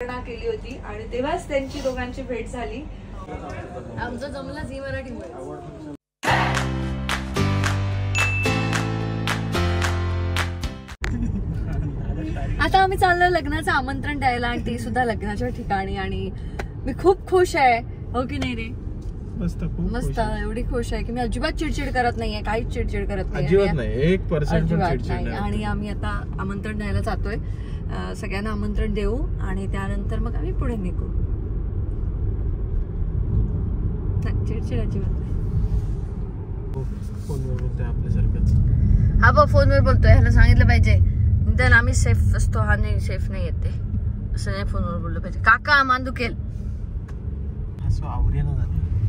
केली होती आणि तेव्हाच त्यांची दोघांची भेट झाली. आमचं जमलं झी मराठीमुळे. आता आम्ही चाललोय लग्नाचं आमंत्रण द्यायला आणि ते सुद्धा लग्नाच्या ठिकाणी आणि मी खूप खुश आहे. हो की नाही रे? मस्त मस्त. एवढी खुश आहे की मी अजिबात चिडचिड करत नाहीये, काहीच चिडचिड करत नाही. 1% आणि आम्ही आता आमंत्रण द्यायला जातोय. सगळ्यांना आमंत्रण देऊ आणि त्यानंतर मग आम्ही पुढे निघू. चिडचिड अजिबात नाही. फोनवर बोलतोय आपल्यासारखंच. हा बघ फोनवर बोलतोय, ह्याला सांगितलं पाहिजे देन आम्ही सेफ असतो. हा नाही, सेफ नाही येते असं नाही फोनवर बोललं पाहिजे. काका मान दुखेल.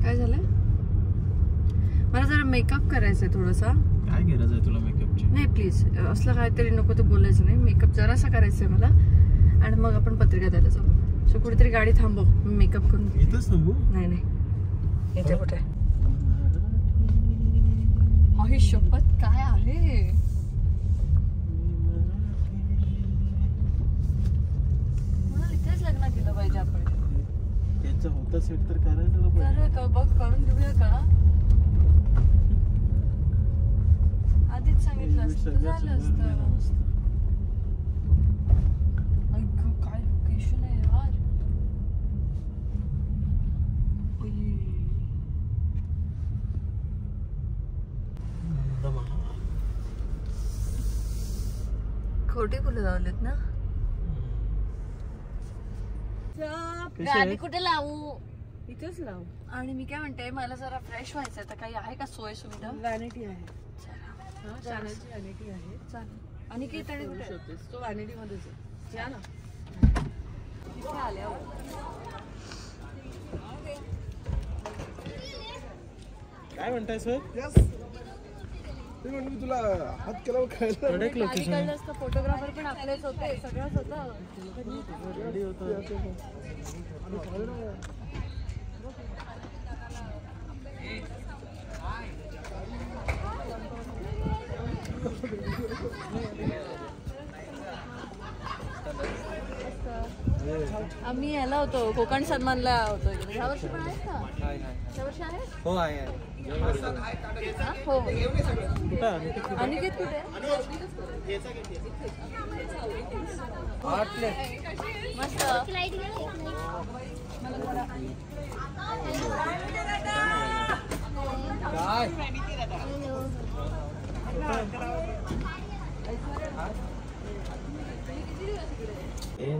काय झालंय? मला जरा मेकअप करायचंय थोडासा. काय गरज आहे तुला मेकअपची? नाही प्लीज, असलं काहीतरी नको ते बोलायचं नाही. मेकअप जरासा करायचंय मला आणि मग आपण पत्रिका द्यायला जाऊ. सो कुठेतरी गाडी थांबव, मी मेकअप करून. इथंच थांबू? नाही इथे कुठे? अही शपथ काय आहे. मला इथेच लग्न केलं पाहिजे आपण. त्यांचं होतं सेट तर करायला पाहिजे. का बघ करून देऊया का? आधीच सांगितलं असतं झालं असतं. काय लोकेशन आहे यार. खोटे फुलं लावलेत ना. गाडी कुठे लावू? इथेच लाव. आणि मी काय म्हणते, मला जरा फ्रेश व्हायचं तर काही आहे का सोय सुविधा? व्हॅनिटी आहे. जाण्याची व्हॅनिटी आहे. चालेल. आणि किती कुठे? तो व्हॅनिटी मध्येच आहे. या ना. तिथे आल्यावर काय म्हणताय सर? ते म्हणून तुला हात केला खायला. फोटोग्राफर पण आपलेच होते, सगळंच होतं. आम्ही याला होतो, कोकण सन्मानला होतो. ह्या वर्षी पण आहेत का? ह्या वर्षी आहे? हो आहे. हो. अनिकेत कुठे? मस्त.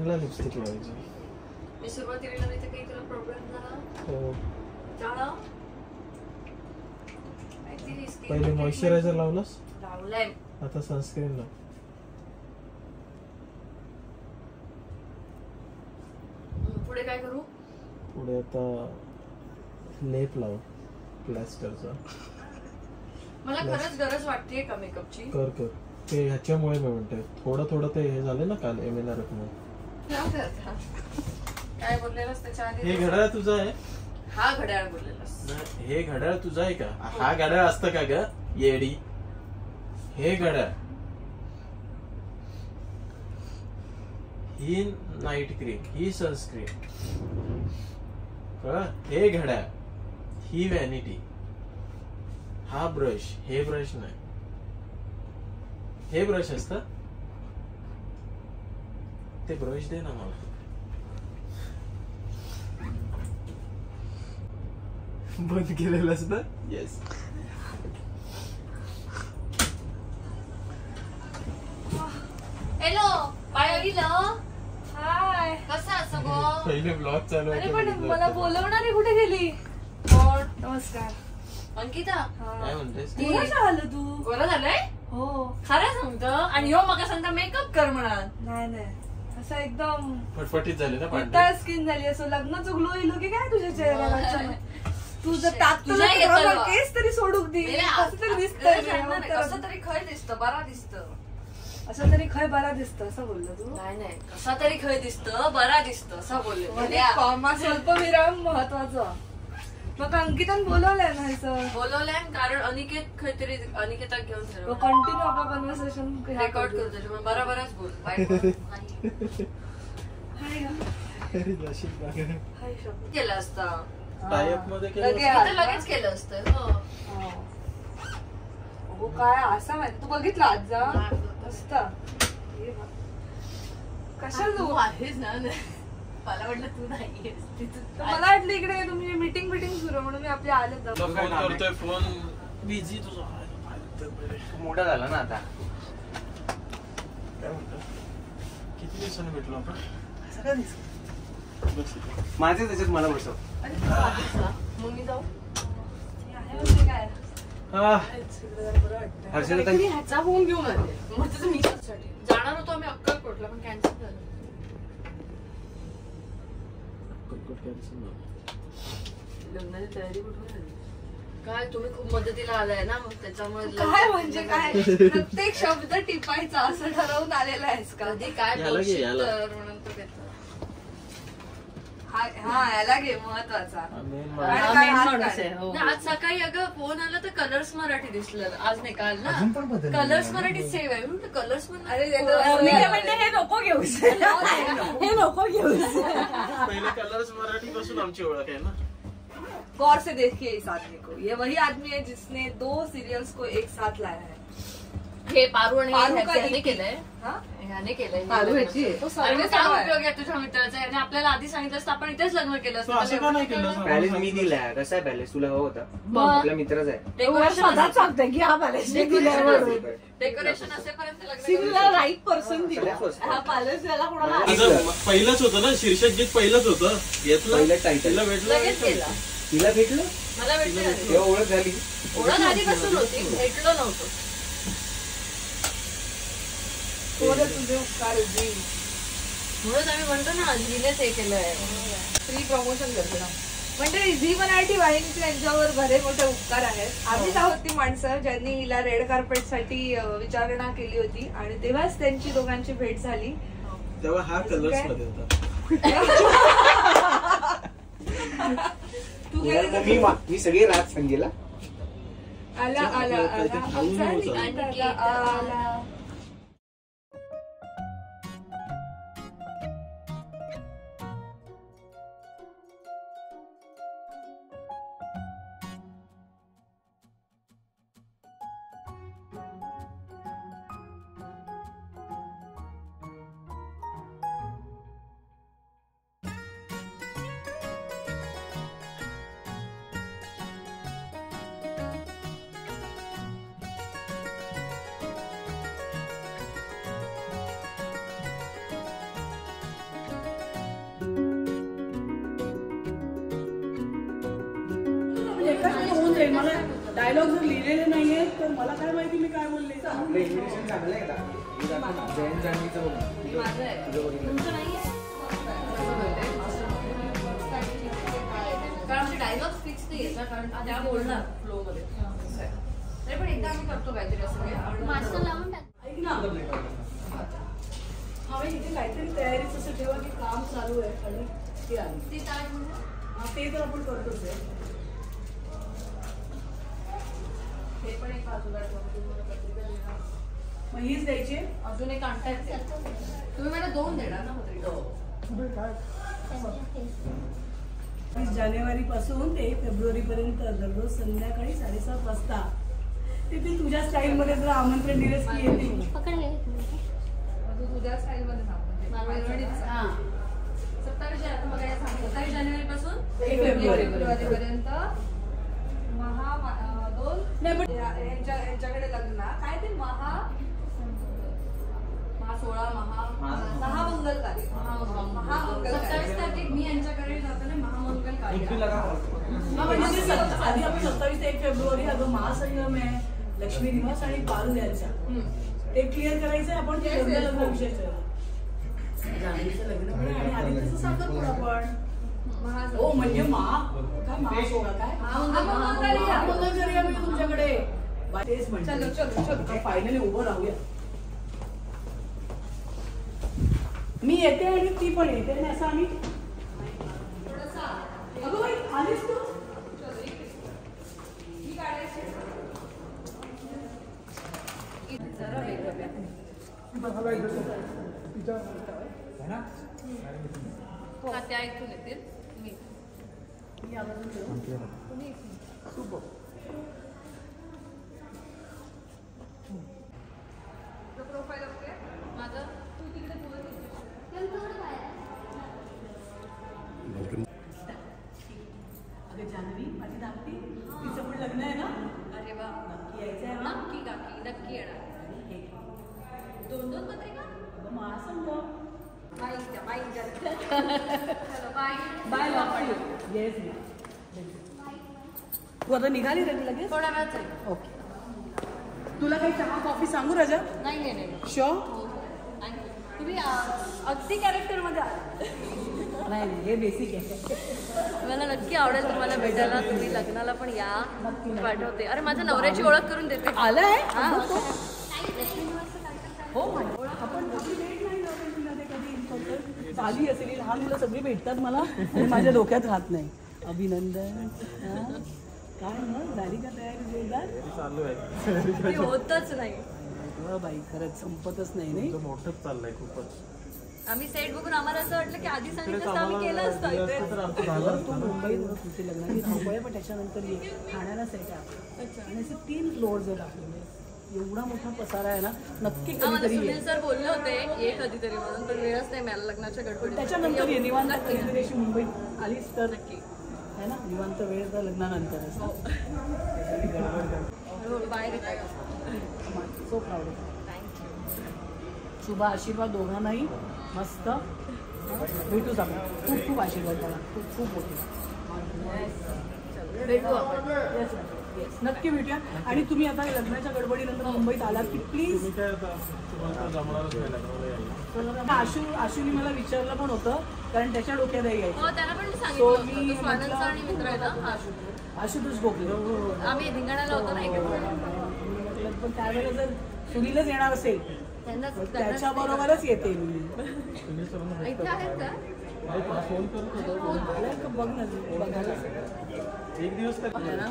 लिपस्टिक लावायची. मी सुरुवातीला नाही तर काही तुला प्रॉब्लेम झाला? पहिले मॉइश्चरायझर लावलंस, लावलंय. आता सनस्क्रीन लाव. पुढे काय करू? पुढे आता लेप लाव प्लास्टरचा. मला खरंच गरज वाटतेय का मेकअपची? कर ते ह्याच्यामुळे मी म्हणते. थोडं ते हे झालं ना काल MNR काय बोललेलंस त्याच्या आधी? हे घड्याळ तुझं आहे? हा घड्याळ बोललेलंस. हे घड्याळ तुझं आहे का? हा घड्याळ असतं का ग येडी? हे घड्याळ, ही नाईट क्रीम, ही सनस्क्रीन, हे घड्याळ, ही व्हॅनिटी, हा ब्रश, हे ब्रश नाही, हे ब्रश असतं. ते ब्रश दे ना मला. बंद केलेलं असतं. येस. हॅलो पायरीला. हाय. कसं असं गो? पहिले ब्लॉग चालू अरे पण मला बोलवणारी कुठे गेली? नमस्कार. अंकिता काय म्हणतेस? गोरा झालं तू? गोरा झालंय? हो. खरं सांगतो. आणि ह्यो मग सांगता मेकअप कर म्हणा. नाही असं एकदम फटफटीत झाली ना पितळ स्किन झाली. असं लग्नाचं ग्लो येलो की काय तुझ्या चेहऱ्याला? तू जर केस तरी सोडूक दे. कसं तरी दिसतंय. कसं तरी खय दिसतं, बरा दिसतं. असं तरी खय बरा दिसतं असं बोललं तू? नाही कसा तरी खय दिसतं, बरा दिसतं असं बोलले. कॉमा स्वल्पविराम महत्वाचं. मग अंकितान बोलवलंय ना ह्याचं? बोलवलंय कारण अनिकेत काहीतरी अनिकेता घेऊन कंटिन्यू आपला कन्व्हर्सेशन रेकॉर्ड करतो. बराबरच बोल. केलं असतं टायअप मध्ये लगेच केलं असतं. हो काय असं माहिती तू बघितलं आज जा मस्त कशाला तू आहेस ना. मला वाटलं तू नाही. मला वाटलं इकडे तुम्ही मीटिंग सुरू म्हणून मी आपले आले तर फोन करतोय फोन बिझी तुझा मोठा झाला ना आता. काय म्हणतो किती दिवसांनी भेटलो आपण माझे त्याच्यात मला बसव. मग मी जाऊ काय हर्षदा ह्याचा फोन घेऊन आले मग त्याचं मिसेससाठी जाणार होतो आम्ही अक्कलकोटला पण कॅन्सल झालं. लग्नाची तयारी कुठून झाली काय तुम्ही खूप मदतीला आलाय ना मग त्याच्यामुळे काय म्हणजे काय प्रत्येक शब्द टिपायचा असं ठरवून आलेला आहेस का कधी काय बोलशील तर म्हणून तो घेतला. हा याला घे महत्वाचा आज सकाळी अगं फोन आला तर कलर्स मराठी दिसलं आज नाही काल ना कलर्स मराठी सेव्ह आहे म्हणून कलर्स अरे हे नको घेऊ हे नको घेऊ पहिले कलर्स मराठी पासून आमची ओळख आहे ना. गौर से देखिए इस आदमी को ये वही आदमी है जिसने 2 सीरियल्स को एक साथ लाया है. हे पारू आणि पारू का ह्याने केलंय ह्याने केलंय उपयोग आहे तुझ्या मित्राचा आणि आपल्याला आधी सांगितलं असतं आपण इथेच लग्न केलं तू असं का नाही केलं पॅलेस मी दिलाय. कसा आहे पॅलेस तुला हवा होता आपला मित्रच आहे. डेकोरेशन असेपर्यंत राईट पर्सन दिला. पहिलंच होतं ना शीर्षक गीत पहिलंच होतं पहिलं टायटल लगेच केलं. तिला भेटलं मला भेटलं तेव्हा ओळख झाली. ओळख आधीपासून होती भेटलो नव्हतो. तुझे उपकार जी म्हणून आम्ही म्हणतो ना झीनेच हे केलंय फ्री प्रमोशन करतो ना म्हणजे झी मराठी वाहिनीचे यांच्यावर भले मोठे उपकार आहेत. आम्हीच आहोत ती माणसं ज्यांनी हिला रेड कार्पेट साठी विचारणा केली होती आणि तेव्हाच त्यांची दोघांची भेट झाली. तेव्हा हा कलर्स मध्ये होता. मी सगळे रात संगीला आला मला डायलॉग जर लिहिलेले नाहीये तर मला काय माहिती मी काय बोलले. इन्व्हिटेशन चांगलं आहे का जयंत जान्हवीचं बघ कारण डायलॉग फिक्स नाही आहे कारण त्या बोलणार फ्लो मध्ये तरी पण एकदा आम्ही करतो काहीतरी असं ऐक ना हवे इथे काहीतरी तयारीच असं ठेवा की काम चालू आहे आणि ती आली ते तर आपण करतोच आहे. हे पण एक बाजूला मग हीच द्यायची अजून एक आणता येते तुम्ही मला 2 देणार ना 20 जानेवारी पासून ते फेब्रुवारी पर्यंत दररोज संध्याकाळी 7:30 वाजता ते तुझ्या स्टाईल मध्ये जर आमंत्रण दिलेस की येतील. तुझ्या स्टाईल मध्ये 27 जानेवारी पासून 1 फेब्रुवारी पर्यंत यांच्याकडे लग्न काय ते महामंगल कार्य 27 तारीख मी यांच्याकडे जाताना महामंगल कार्य म्हणजे आधी आपण 27 ते 1 फेब्रुवारी हा जो महासंगम आहे लक्ष्मी निवास आणि पारू यांचा ते क्लिअर करायचंय आपण लग्न विषय जानेवारीचं लग्न आणि आदित्यचं साखरपुडा पण हो म्हणजे काय महासोळा काय महामंगल करूया मी तुमच्याकडे तेच म्हणजे चलो फायनली उभं राहूया. मी येते आणि ती पण येते आणि असं आम्ही अगं बाई आलीस तू जरा वेगळं का त्या इथून येतील मी प्रोफाईल ओके माझं तू तिकडे अगं जानवी माझी धाकटी तिचं पण लग्न आहे ना. अरे वा नक्की यायचं आहे ना. नक्की काकी नक्की येणार. हे 2 पत्रिका अगं महासंघ. Bye bye bye. येस तू आता निघाली रे लगेच. थोड्या वेळाच आहे. ओके तुला काही चहा कॉफी सांगू राजा. नाही शो तुम्ही अगदी कॅरेक्टरमध्ये आहात. नाही हे बेसिक आहे. मला नक्की आवडेल तुम्हाला भेटायला. तुम्ही लग्नाला पण या पाठवते. अरे माझ्या नवऱ्याची ओळख करून देते. आलाय हा. हो आपण आपली भेट नाही नवऱ्यामध्ये कधी झाली असेल. लहान मुलं सगळी भेटतात मला आणि माझ्या डोक्यात राहत नाही. अभिनंदन. काय मग झाली का तयारी जोरदार. चालू आहे. ती होतच नाही. बाई खरंच संपतच नाही. मोठंच चाललंय खूपच. आम्ही सेट बघून आम्हाला असं वाटलं की आधी सांगितलं तर आम्ही केलं असतं इथे. तू मुंबईत तुझे लग्नाची धावपळ आहे पण त्याच्यानंतर ये ठाण्याला सेट आहे आणि असे 3 फ्लोअर्स आहेत आपल्याकडे. एवढा मोठा पसारा आहे ना. नक्की आम्हाला कधीतरी ये. सुनील सर बोलले होते ये कधीतरी म्हणून पण वेळच नाही मिळाला लग्नाच्या गडबडीत. त्याच्यानंतर ये निवांत कधीतरी अशी मुंबईत आलीस तर नक्की है ना. निवांत वेळ तर लग्नानंतर बाहेर सो प्राऊड. शुभ आशीर्वाद दोघांनाही. मस्त भेटूच आपण. खूप खूप आशीर्वाद मला. खूप खूप मोठे. भेटू आपण. येस नक्की भेटूया. आणि तुम्ही आता लग्नाच्या गडबडीनंतर मुंबईत आलात की प्लीज. तुम्ही काय आता तुम्हाला जमणारच नाही लग्नाला यायला. आशूने मला विचारलं पण होतं कारण त्याच्या डोक्यात यायचं. हो त्याला पण मी So, सांगितलं मी होतं. तो स्वानंदचा म्हटलं- आणि मित्र आहे ना आशू. आशुतोष गोखले. आम्ही धिंगाण्याला होतो ना एकत्र. म्हटलं पण त्यावेळेला जर सुनीलच येणार असेल त्यांनाच त्याच्या बरोबरच येते मी. तुम्ही सर्व इथे आहेत का फोन करत होतो. आलाय का बघ ना बघायला. एक दिवस काय आहे ना.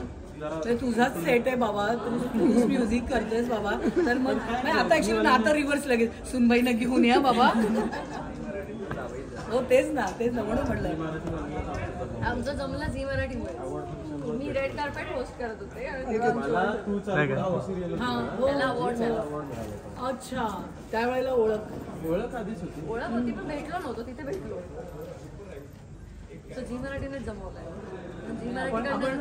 तर तुझाच सेट आहे बाबा. तूच म्युझिक करतेस बाबा. तर मग नाही, आता ऍक्च्युली ना आता रिव्हर्स लगेच सुनबाईनं घेऊन या बाबा. हो तेच ना म्हणून म्हटलं. आमचं जमलं झी मराठीमुळे. मी रेड कार्पेट होस्ट करत होते आणि तेव्हा मला तू सिरियल हा त्याला हो. अवॉर्ड झाला. अच्छा त्यावेळेला ओळख आधीच होती. ओळख होती पण भेटलो नव्हतो. तिथे भेटलो. झी मराठीनेच जमवलंय. झी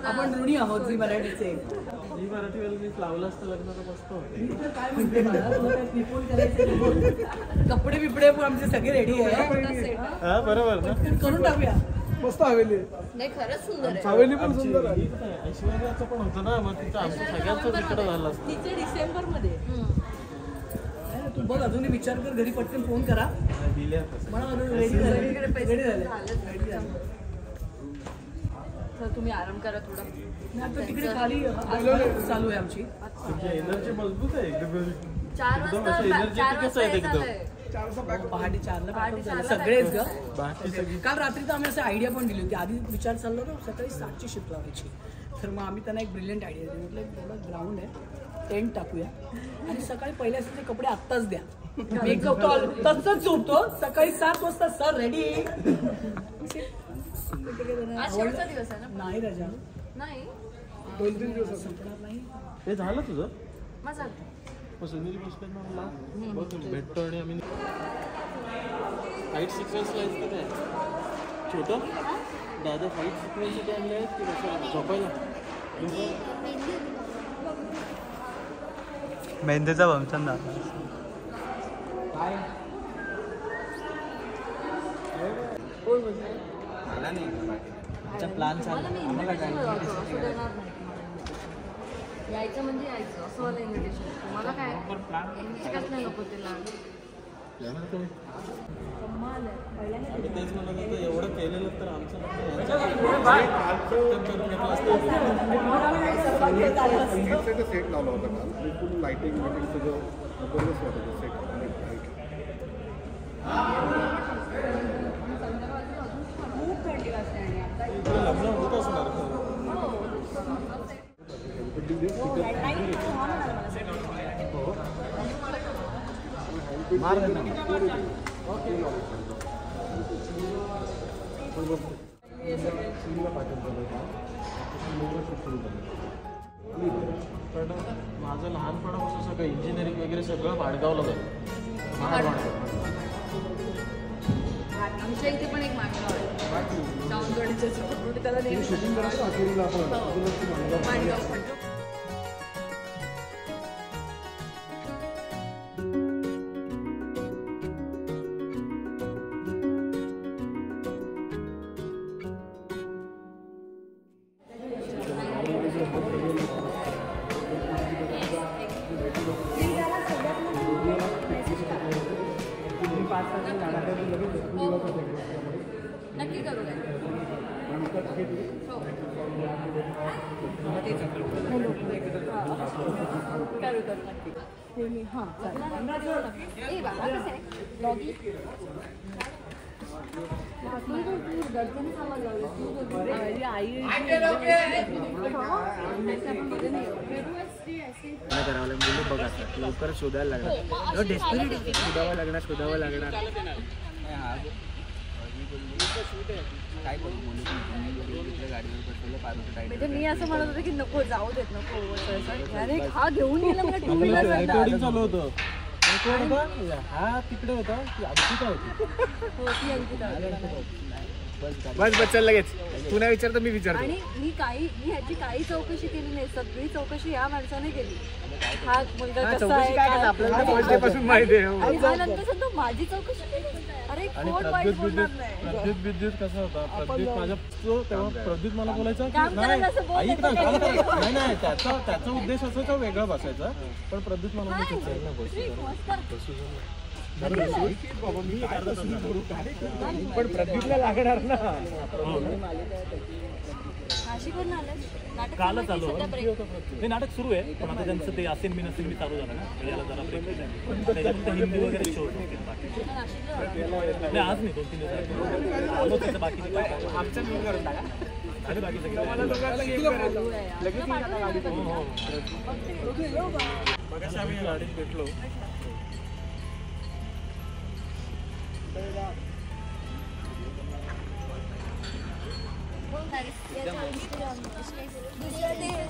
आपण ऋणी आहोत झी मराठीचे. ही मराठी वेळ मी लावलं असतं लग्नाला मस्त होते. मी तर काय म्हणते मला तुला काय रिपोर्ट करायचे. कपडे बिपडे पण आमचे सगळे रेडी आहे. हा बरोबर ना. करून टाकूया. मस्त हवेली. नाही खरंच सुंदर आहे. हवेली पण सुंदर आहे. ऐश्वर्याचं पण होतं ना. मग तिचं आमचं सगळ्यांचं तिकडं झालं असतं. तिचे डिसेंबर मध्ये. तू बघ अजूनही विचार कर घरी पटकन फोन करा. दिल्या मला रेडी झाले. तर तुम्ही आराम करा थोडा. आता तिकडे खाली चालू आहे आमची. तुमची एनर्जी मजबूत आहे एकदम. 4 वाजता हे झालंय. पहाटे 4ला पॅकअप झालं सगळेच ग. बाकी सगळी काल रात्री तर आम्ही असं आयडिया पण दिली होती. आधी विचार चालला होता सकाळी 7ची शिफ्ट लावायची. तर मग आम्ही त्यांना एक ब्रिलियंट आयडिया दिली. म्हटलं एवढं ग्राउंड आहे टेंट टाकूया आणि सकाळी पहिल्या असेल ते कपडे आत्ताच द्या. मेकअप तो तसंच झोपतो. सकाळी 7 वाजता सर रेडी. आज शेवटचा दिवस आहे ना. नाही राजा नाही 2-3 दिवस संपणार नाही. हे झालं तुझं. माझा मग सुनील पुष्कर मला भेटतो आणि आम्ही फाईट सिक्वेन्सला आहेत का काय छोटं दादा फाईट सिक्वेन्ससाठी आणले आहेत की कसं झोपायला. मेहंदीचा फंक्शन दादा. प्लॅन मला मी इन्व्हिटेशन असं देणार नाही. यायचं म्हणजे यायचं असं वाला इन्व्हिटेशन. तुम्हाला काय कसं नको तिला. आम्ही तेच म्हणत होतो एवढं केलेलं तर आमचं सेट लावला होता काल. बिलकुल लाइटिंग वाटिंग सगळं जबरदस्त वाटत सेट. लग्न होत असणार. पण माझं लहानपणापासून सगळं इंजिनिअरिंग वगैरे सगळं भाडगावला झालं. आमच्या इथे पण एक माणगाव आहे सावंतवाडीच्या कुठे त्याला नेहमी माणगाव. नक्की करू काय करू नक्की. हां मुलं बघा लवकर शोधायला लागणार. डेस्परेट शोधावं लागणार. म्हणजे मी असं म्हणत होते की नको जाऊ देत नको अरे हा घेऊन गेला मला टू व्हीलर रेकॉर्डिंग चालू होतं. हा तिकडे होता ती अंकिता होती. होती अंकिता. बस चल लगेच. तू नाही विचारतो मी विचारतो. आणि मी ह्याची काही चौकशी केली नाही. सगळी चौकशी या माणसाने केली. हा मुलगा कसा आहे आपल्याला पासून माहिती आहे. आणि हा नंतर सांगतो माझी चौकशी केली. अरे कोण वाईट बोलणार नाही. प्रद्युत कसा होता. प्रद्युत माझ्या तेव्हा प्रद्युत मला बोलायचा की काम नाही करायला असं बोल ऐक ना नाही त्याचा उद्देश असायचा वेगळा बसायचा. पण प्रद्युत मला पण प्रदीपला लागणार ना. कालच आलो. ते नाटक सुरू आहे पण आता त्यांचं ते असेन मी नसेन मी चालू झालं ना याला जरा ब्रेक त्याच्यानंतर हिंदी वगैरे शो नाही आज नाही 2-3 दिवस आलो त्याचं बाकीचे आमचं मी करून टाका. आणि बाकी सगळे मगाशी आम्ही गाडीत भेटलो.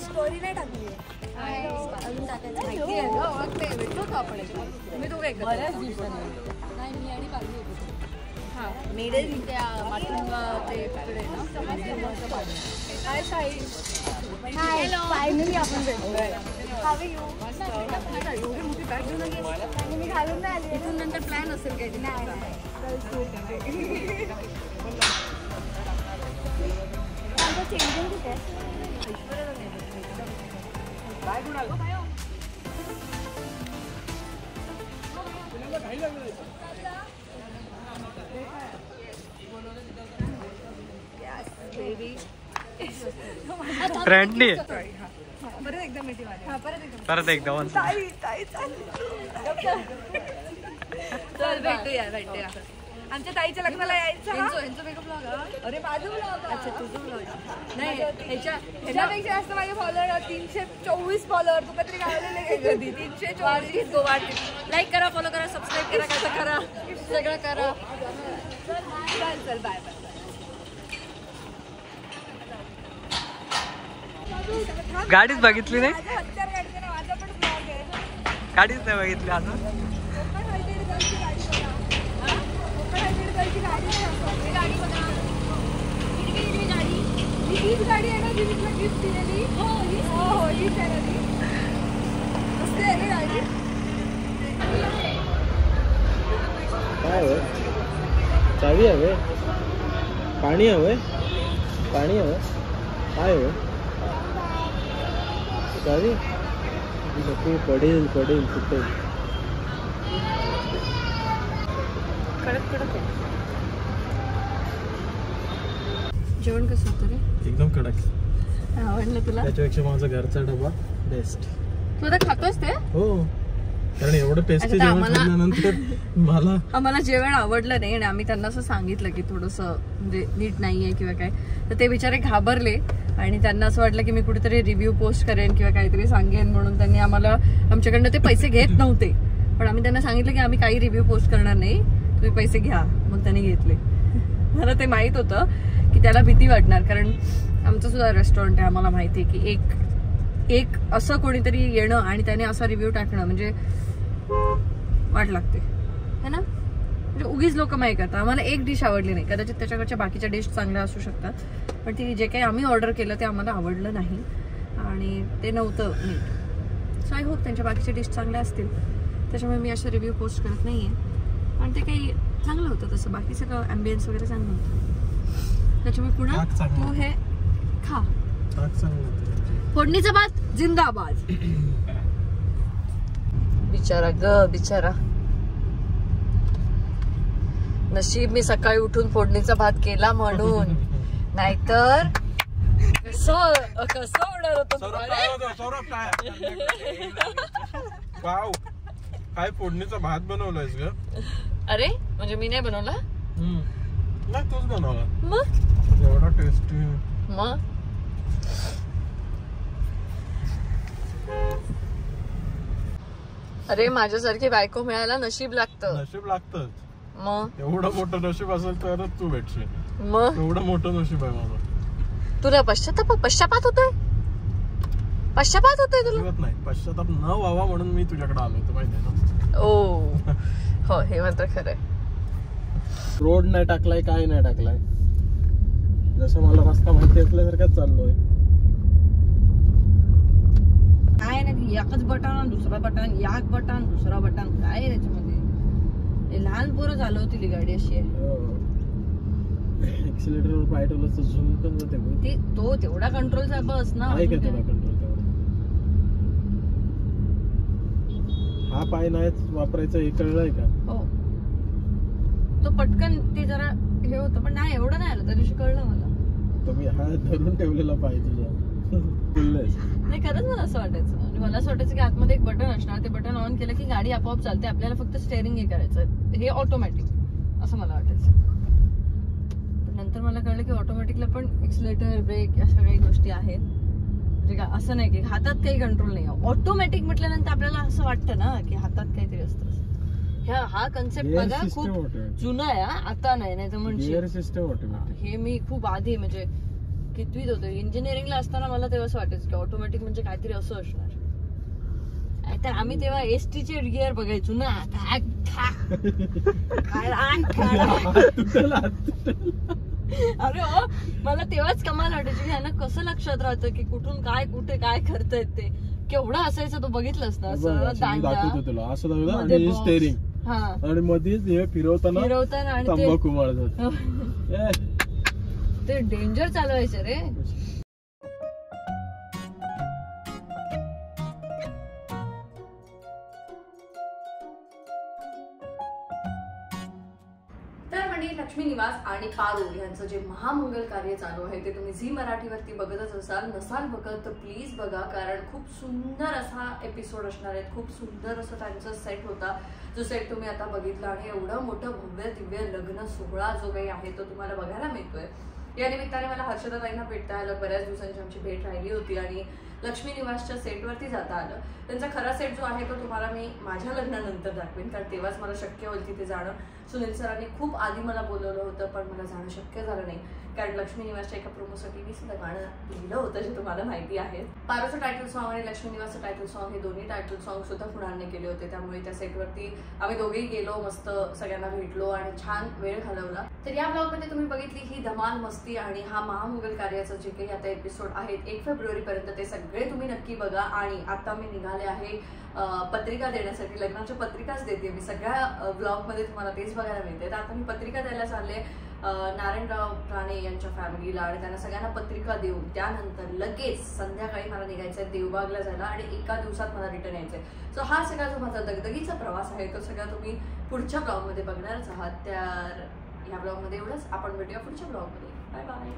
स्टोरी नाही टाकली अजून टाकायचं माहिती आहे भेटलो का आपण तुम्ही दोघं एक बऱ्याच दिवसांनी नाही मी आणि पाहिजे होते. हां मेडे त्या मातुंगा ते तिकडे ना हाय साई. हॅलो फायनली आपण भेटलोय. हाव यू एवढी मोठी बॅग घेऊन आली मी घालून नाही आली. इथून नंतर प्लॅन असेल काही नाही चेंजिंग कुठे काय गुणाल ट्रेंडनी परत एकदा मिठी मार. परत एकदा चल भेटूया आमच्या ताईच्या लग्नाला यायचं. ह्यांचं मेकअप ब्लॉग. अरे माझं ब्लॉग. अच्छा तुझं ब्लॉग नाही ह्याच्यापेक्षा जास्त माझे फॉलोअर 324 फॉलोअर. तू कधी गावलेले काय कधी 324 वाढतील. लाईक करा फॉलो करा सबस्क्राईब करा कसं करा सगळं करा. चल बाय बाय. गाडीच बघितली नाही. माझा पण ब्लॉग आहे. गाडीच नाही बघितली अजून. गाडी बघा हिरवी गाडी. हीच गाडी आहे ना जी मी तुला गिफ्ट दिलेली. हो हीच आहे ना ती. मस्त आहे ना गाडी. काय हवं चावी हवे पाणी हवंय काय हवं चावी पडेल कुठे. जेवण कसं होतं रे. एकदम कडक. आवडलं तुला. त्याच्यापेक्षा माझा घरचा डबा बेस्ट. तू आता खातोस ते. हो कारण एवढं टेस्टी जेवण खाल्ल्यानंतर आम्हाला जेवण आवडलं नाही आणि आम्ही त्यांना असं सांगितलं की थोडंसं म्हणजे नीट नाहीये किंवा काय तर ते बिचारे घाबरले आणि त्यांना असं वाटलं की मी कुठेतरी रिव्ह्यू पोस्ट करेन किंवा काहीतरी सांगेन म्हणून त्यांनी आम्हाला आमच्याकडनं ते पैसे घेत नव्हते. पण आम्ही त्यांना सांगितलं की आम्ही काही रिव्ह्यू पोस्ट करणार नाही तुम्ही पैसे घ्या. मग त्यांनी घेतले. मला ते माहित होतं की त्याला भीती वाटणार, कारण आमचं सुद्धा रेस्टॉरंट आहे, आम्हाला माहिती आहे की एक असं कोणीतरी येणं आणि त्याने असा रिव्ह्यू टाकणं म्हणजे वाट लागते है ना. म्हणजे उगीच लोक माहिती करतात. आम्हाला एक डिश आवडली नाही, कदाचित त्याच्याकडच्या बाकीच्या डिश चांगल्या असू शकतात, पण ती जे काही आम्ही ऑर्डर केलं ते आम्हाला आवडलं नाही आणि ते नव्हतं नीट. सो आय होप त्यांच्या बाकीच्या डिश चांगल्या असतील, त्याच्यामुळे मी असे रिव्ह्यू पोस्ट करत नाही आहे. पण ते काही चांगलं होतं तसं, बाकी सगळं ॲम्बियन्स वगैरे चांगलं होतं. त्याच्यामुळे पुन्हा तू हे खा. फोडणीचा भात जिंदाबाद. बिचारा ग बिचारा, नशीब मी सकाळी उठून फोडणीचा भात केला म्हणून, नाहीतर कसं होणार होतं. वाव, काय फोडणीचा भात बनवलायस ग? अरे म्हणजे मी नाही बनवला, नाही तूच बनवला. मग एवढा टेस्टी. मग अरे माझ्यासारखी बायको मिळायला नशीब लागतं. नशीब लागतच. मग एवढं मोठं नशीब असेल तरच तू भेटशील. मग एवढं मोठं नशीब आहे माझं. तुला पश्चाताप होतोय तुला? नाही, पश्चाताप न व्हावा म्हणून मी तुझ्याकडे आलो होतो, माहिती ना. ओ हो, हे मात्र खरंय. रोड नाही टाकलाय, काय नाही टाकलाय, जसं मला रस्ता माहिती असल्यासारखाच चाललोय. काय नाही, एकच बटन दुसरा बटन, एक बटन दुसरा बटन, काय आहे त्याच्यामध्ये? लहान पोरं चालवतील गाडी अशी आहे. एक्सिलेटरवर पाय ठेवलं तर झुमकन जाते. ते तो तेवढा कंट्रोलचा बस ना. आहे का तुला कंट्रोल तेवढा? हा पाय नाही वापरायचा, हे कळलंय का? हो, तो पटकन ते जरा हे होतं, पण नाही एवढं नाही आलं, त्या दिवशी कळलं मला. तुम्ही हा धरून ठेवलेला पाय तुझा नाही, खरंच मला असं वाटायचं. आणि मला असं वाटायचं की आतमध्ये एक बटन असणार, ते बटन ऑन केलं की गाडी आपोआप चालते, आपल्याला फक्त स्टेअरिंग हे करायचं, हे ऑटोमॅटिक, असं मला वाटायचं. पण नंतर मला कळलं की ऑटोमॅटिकला पण एक्सिलेटर, ब्रेक अशा काही गोष्टी आहेत. म्हणजे असं नाही की हातात काही कंट्रोल नाही. ऑटोमॅटिक म्हटल्यानंतर आपल्याला असं वाटतं ना की हातात काहीतरी असतं. हा कन्सेप्ट माझा खूप जुना आहे, आता नाही तर म्हणजे हे मी खूप आधी म्हणजे कितवीत होते, इंजिनिअरिंगला असताना मला तेव्हा असं वाटायचं की ऑटोमॅटिक म्हणजे काहीतरी असं असणार. तर आम्ही तेव्हा एसटीचे गिअर बघायचो ना, अरे हो, मला तेव्हाच कमाल वाटायची की ह्यांना कसं लक्षात राहतं की कुठून काय कुठे काय करतायत ते. केवढा असायचं तो बघितलंस ना, स्टेअरिंग आणि मध्येच हे फिरवताना आणि तंबाखू मारतात. ते डेंजर चालवायचे रे. लक्ष्मी निवास आणि पारू यांचं जे महामंगल कार्य चालू आहे ते तुम्ही झी मराठीवरती बघतच नसाल बघत तर प्लीज बघा, कारण खूप सुंदर असा एपिसोड असणार आहे. खूप सुंदर असं त्यांचा सेट होता, जो सेट तुम्ही आता बघितला, आणि एवढं मोठं भव्य दिव्य लग्न सोहळा जो काही आहे तो तुम्हाला बघायला मिळतोय. या निमित्ताने मला हर्षदाताईंना भेटता आलं, बऱ्याच दिवसांची आमची भेट राहिली होती आणि लक्ष्मी निवासच्या सेटवरती जाता आलं. त्यांचा खरा सेट जो आहे तो तुम्हाला मी माझ्या लग्नानंतर दाखवेन, कारण तेव्हाच मला शक्य होईल तिथे जाणं. सुनील सरांनी खूप आधी मला बोलवलं होतं, पण मला जाणं शक्य झालं नाही, कारण लक्ष्मी निवासच्या एका प्रोमोसाठी मी सुद्धा गाणं लिहिलं होतं, जे तुम्हाला माहिती आहे. पारूचं टायटल सॉन्ग आणि लक्ष्मी निवासचं टायटल सॉन्ग हे दोन्ही टायटल सॉन्ग सुद्धा कुणालने केले होते, त्यामुळे त्या सेटवरती आम्ही दोघेही गेलो, मस्त सगळ्यांना भेटलो आणि छान वेळ घालवला. तर या ब्लॉगमध्ये तुम्ही बघितली ही धमाल मस्ती आणि हा महामंगल कार्याचं जे काही आता एपिसोड आहेत 1 फेब्रुवारीपर्यंत, ते सगळे तुम्ही नक्की बघा. आणि आता मी निघाले आहे पत्रिका देण्यासाठी, लग्नाच्या पत्रिकाच देते मी. सगळ्या ब्लॉगमध्ये तुम्हाला तेच बघायला मिळते. तर आता मी पत्रिका द्यायला चालले नारायणराव राणे यांच्या फॅमिलीला, आणि त्यांना सगळ्यांना पत्रिका देऊन त्यानंतर लगेच संध्याकाळी मला निघायचं आहे देवबागला जायला, आणि एका दिवसात मला रिटर्न यायचंय. सो हा सगळा जो माझा दगदगीचा प्रवास आहे तो सगळा तुम्ही पुढच्या ब्लॉगमध्ये बघणारच आहात. तर या ब्लॉगमध्ये एवढंच. आपण भेटूया पुढच्या ब्लॉगमध्ये. Bye bye.